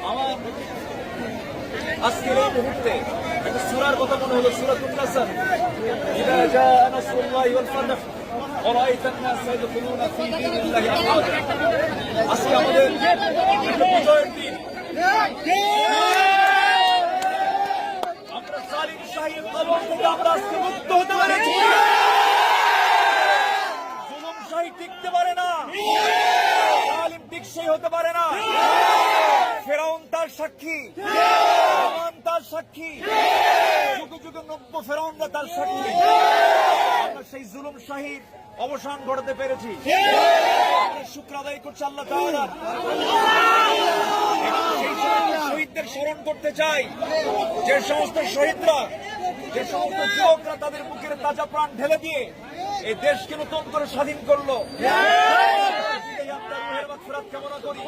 আমার আজকের এই মুহূর্তে একটা সূরার কথা মনে হলো, সূরাতুন নাসর। ইযা জাআ নাসরুল্লাহি ওয়াল ফাতহ ওয়া রাআইতান নাসা ইয়াদখুলুনা ফী দীনিল্লাহি আফওয়াজা। আজকে আমাদের বিজয়ের দিন। আমরা জালিম শাহীর কবল থেকে আমরা আজকে মুক্ত হতে পেরেছি। জুলুম শাহী টিকতে পারে না, জালিম টিকসই হতে পারে না। ফেরাউন তার সাক্ষী, হামান তার সাক্ষী, যুগে যুগে নব্য ফেরাউনরা তার সাক্ষী। আমরা সেই জুলুম শাহীর অবসান ঘটাতে পেরেছি। আমরা শুকর আদায় করছি আল্লাহ তাআলার। সেই সমস্ত শহীদদের স্মরণ করতে চাই, যে সমস্ত শহীদরা, যে সমস্ত যুবকরা তাদের বুকের তাজা প্রাণ ঢেলে দিয়ে এই দেশকে নতুন করে স্বাধীন করলো। আমরা রুহের মাগফিরাত কামনা করি।